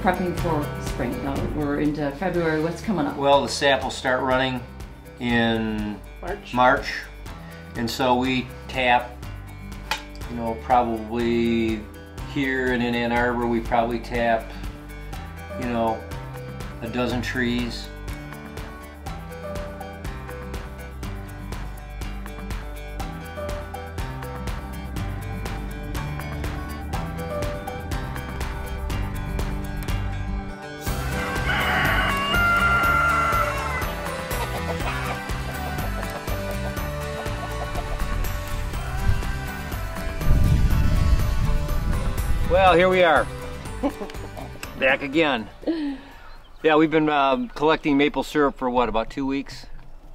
prepping for spring now. We're into February. What's coming up? Well, the sap will start running in March. And so we tap, you know, probably here and in Ann Arbor, we probably tap, you know, a dozen trees. Well, here we are, back again. Yeah, we've been collecting maple syrup for what, about 2 weeks,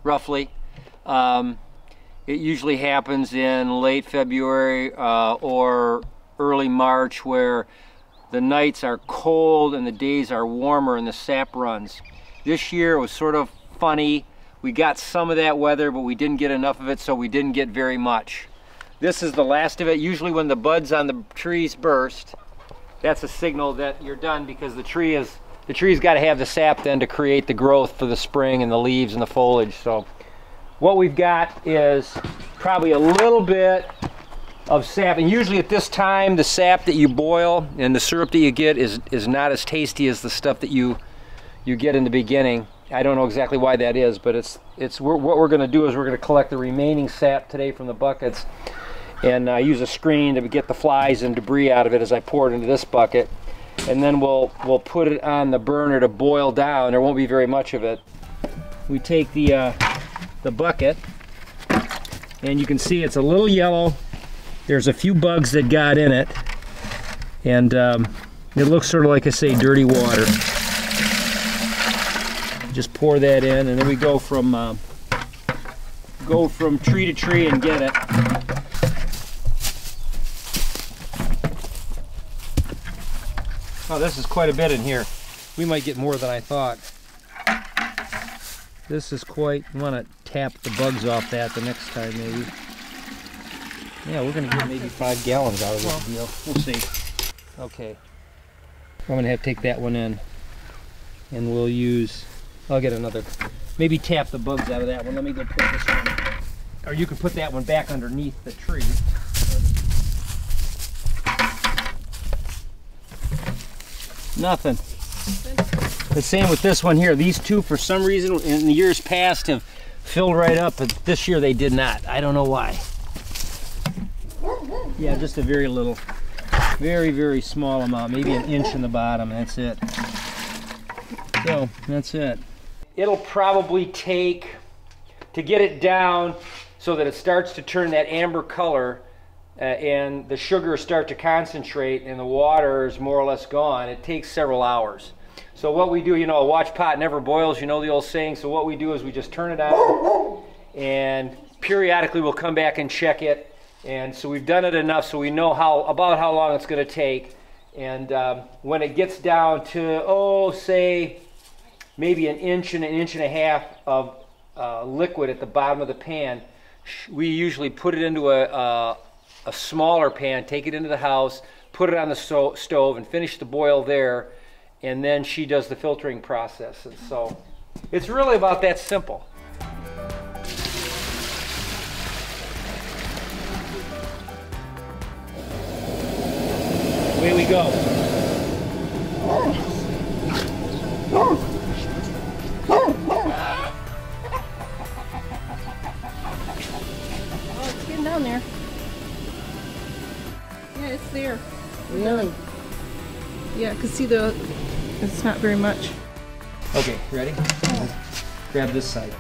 roughly. It usually happens in late February or early March, where the nights are cold and the days are warmer and the sap runs. This year it was sort of funny. We got some of that weather, but we didn't get enough of it, so we didn't get very much. This is the last of it. Usually when the buds on the trees burst, that's a signal that you're done, because the tree's got to have the sap then to create the growth for the spring and the leaves and the foliage. So what we've got is probably a little bit of sap, and usually at this time the sap that you boil and the syrup that you get is not as tasty as the stuff that you get in the beginning. I don't know exactly why that is, but what we're going to do is we're going to collect the remaining sap today from the buckets, and use a screen to get the flies and debris out of it as I pour it into this bucket. And then we'll put it on the burner to boil down. There won't be very much of it. We take the bucket, and you can see it's a little yellow. There's a few bugs that got in it, and it looks sort of like, I say, dirty water. Just pour that in, and then we go from tree to tree and get it. Oh, this is quite a bit in here. We might get more than I thought. This is quite, you want to tap the bugs off that the next time maybe. Yeah, we're going to get maybe 5 gallons out of this deal. We'll see. Okay. I'm going to have to take that one in. And we'll use, I'll get another, maybe tap the bugs out of that one. Let me go put this one. Or you can put that one back underneath the tree. Nothing. The same with this one here. These two, for some reason, in the years past have filled right up, but this year they did not. I don't know why. Yeah, just a very little, very, very small amount, maybe an inch in the bottom, that's it. So, that's it. It'll probably take, to get it down so that it starts to turn that amber color, and the sugars start to concentrate and the water is more or less gone, it takes several hours. So what we do, you know, a watch pot never boils, you know the old saying, so what we do is we just turn it on, and periodically we'll come back and check it, and so we've done it enough so we know about how long it's going to take, and when it gets down to, say, maybe an inch and a half of liquid at the bottom of the pan, we usually put it into a smaller pan, take it into the house, put it on the stove and finish the boil there, and then she does the filtering process. And so it's really about that simple. Away we go. Oh, it's getting down there. Yeah, it's there. Really? Yeah, I can see it's not very much. Okay, ready? Grab this side.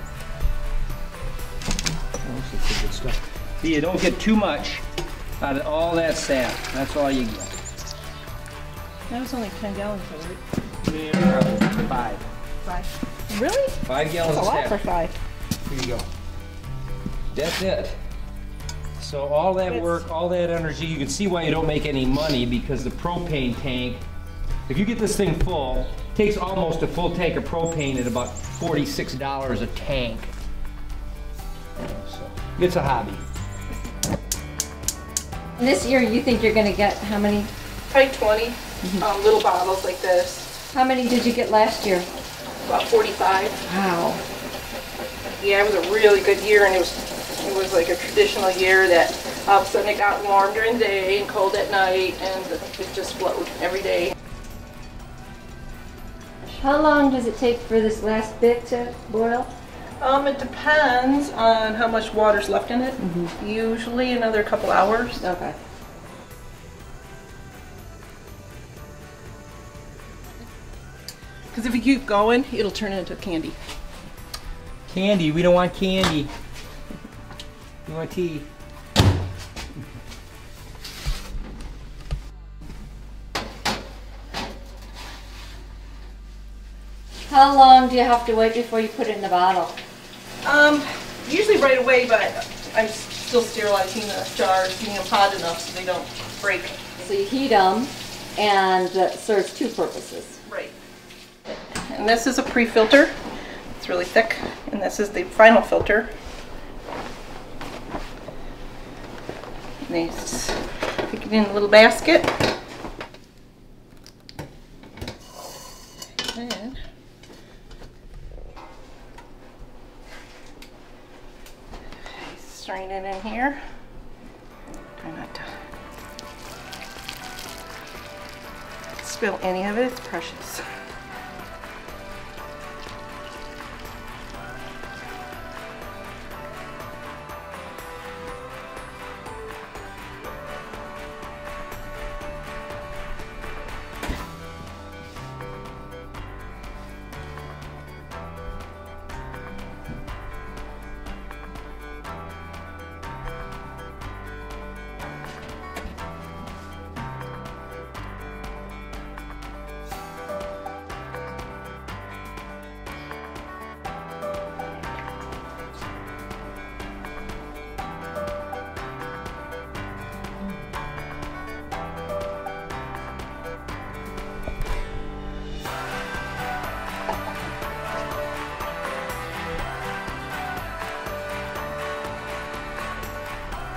Oh, this is good stuff. See, you don't get too much out of all that sap. That's all you get. That was only 10 gallons, right? Yeah, probably 5. 5. Really? 5 gallons That's a of lot sap. for 5. Here you go. That's it. So all that work, all that energy, you can see why you don't make any money, because the propane tank, if you get this thing full, it takes almost a full tank of propane at about $46 a tank. So it's a hobby. And this year you think you're going to get how many? Probably 20 little bottles like this. How many did you get last year? About 45. Wow. Yeah, it was a really good year, and it was like a traditional year that all of a sudden it got warm during the day and cold at night, and it just flowed every day. How long does it take for this last bit to boil? It depends on how much water's left in it. Usually another couple hours. Okay. Because if you keep going, it'll turn into candy. Candy, we don't want candy. We want tea. How long do you have to wait before you put it in the bottle? Usually right away, but I'm still sterilizing the jars, getting them hot enough so they don't break. So you heat them, and it serves two purposes. Right. And this is a pre-filter. It's really thick, and this is the final filter. And they just stick it in a little basket. And strain it in here. Try not to spill any of it, it's precious.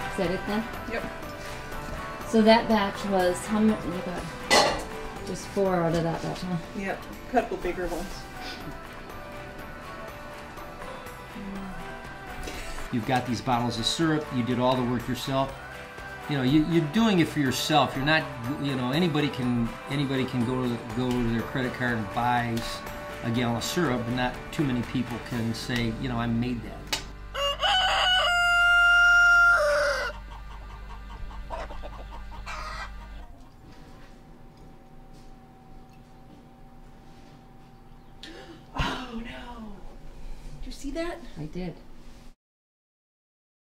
Is that it then? Yep. So that batch was, how many, you got just 4 out of that batch, huh? Yep. A couple bigger ones. You've got these bottles of syrup. You did all the work yourself. You know, you're doing it for yourself. You're not, you know, anybody can go to their credit card and buy a gallon of syrup, but not too many people can say, you know, I made that. Oh no! Did you see that? I did.